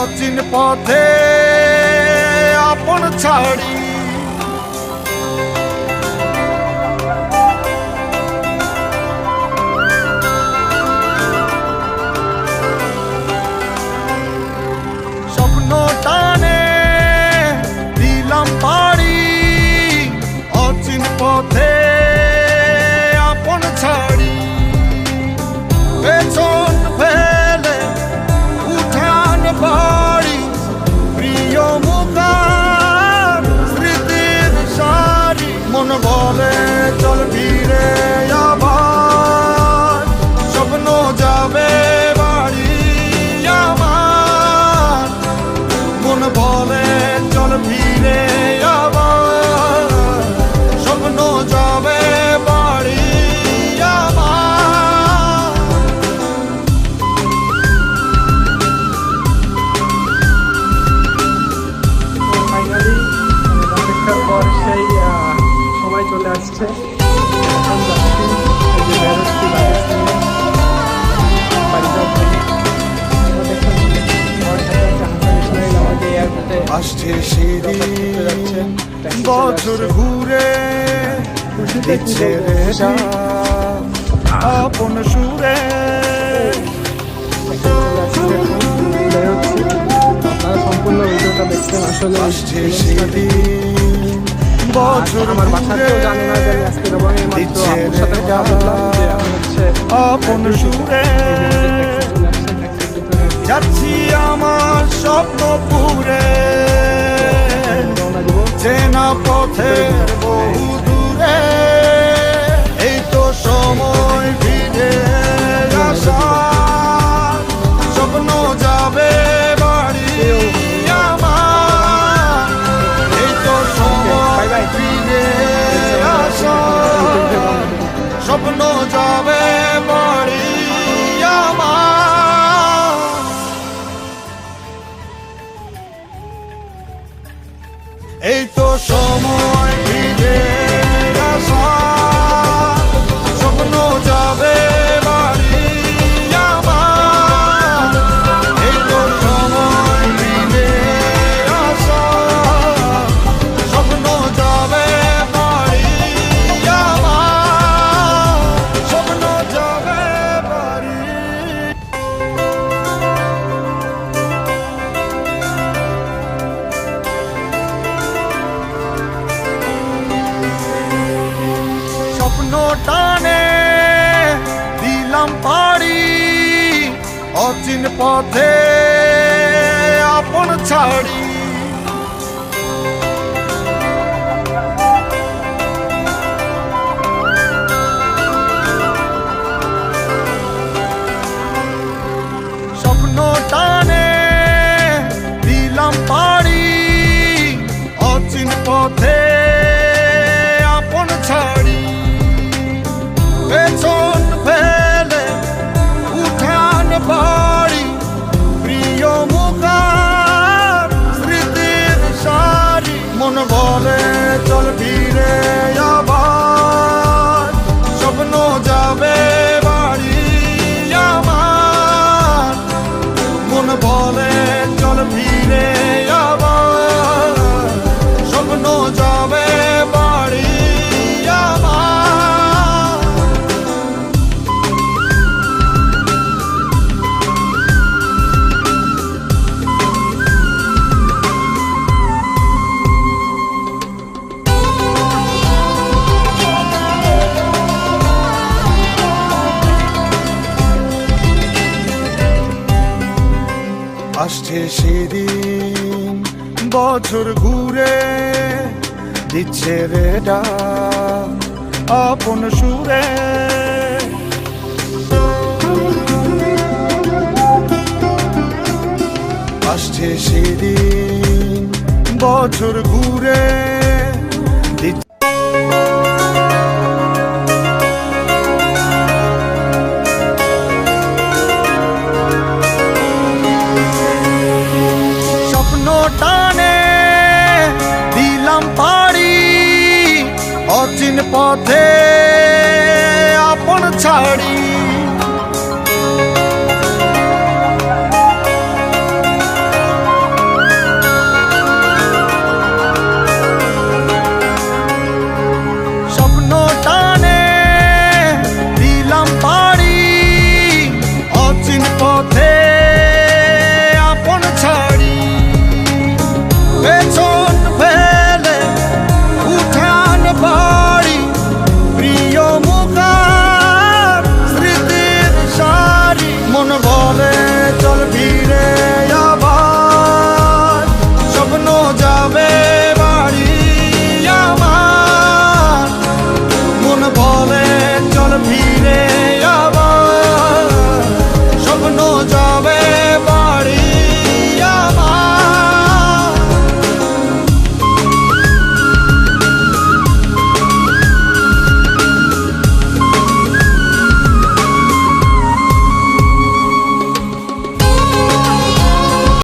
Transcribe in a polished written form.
অচিন পথে আপন ছাড়ি স্বপ্ন টানে দিলাম পাড়ি অচিন পথে আপন ছাড়ি পেছন ফেলে উঠান বাড়ি প্রিয় মুখার স্মৃতির সারি মন বলে চল ফিরে আবার স্বপ্ন যাবে বাড়ি আমার মন বলে চল ফিরে আবার স্বপ্ন যাবে বাড়ি সময় চলে আসছে। আসছে সেদিন বছর ঘুরে দিচ্ছে আপন সুরে আপনারা সম্পূর্ণ ভিডিওটা দেখছেন। আসলে আসছে সেদিন বছর আমার বাসাতেও জানি না যে আজকে আপন সুরে যাচ্ছি আমার স্বপ্ন পুরে চেনা পথের বহু দূরে এই তো সময় ফিরে আসা স্বপ্ন যাবে বাড়ি আমার এই তো সময় ফিরে আসা স্বপ্ন যাবে বাড়ি আমার এই তো সময় ফিরে আসা স্বপ্ন যাবে বাড়ি আমার এই তো সময় ফিরে আসা স্বপ্ন যাবে বাড়ি আমার স্বপ্ন যাবে বাড়ি স্বপ্ন টানে দিলাম পাড়ি অচিন পথে আপন ছাড়ি স্বপ্ন টানে দিলাম পাড়ি অচিন পথে আপন ছাড়ি পেছন ফেলে উঠান বাড়ি প্রিয় মুখার স্মৃতির সারি মন বলে চল ফিরে আবার স্বপ্ন যাবে বাড়ি আমার মন বলে চল ফিরে আবার স্বপ্ন যাবে বাড়ি আমার আসছে সেদিন বছর ঘুরে দিচ্ছে রে আপন সুরে আসছে সেদিন বছর ঘুরে স্বপ্ন টানে দিলাম পাড়ি অচিন পথে আপন ছাড়ি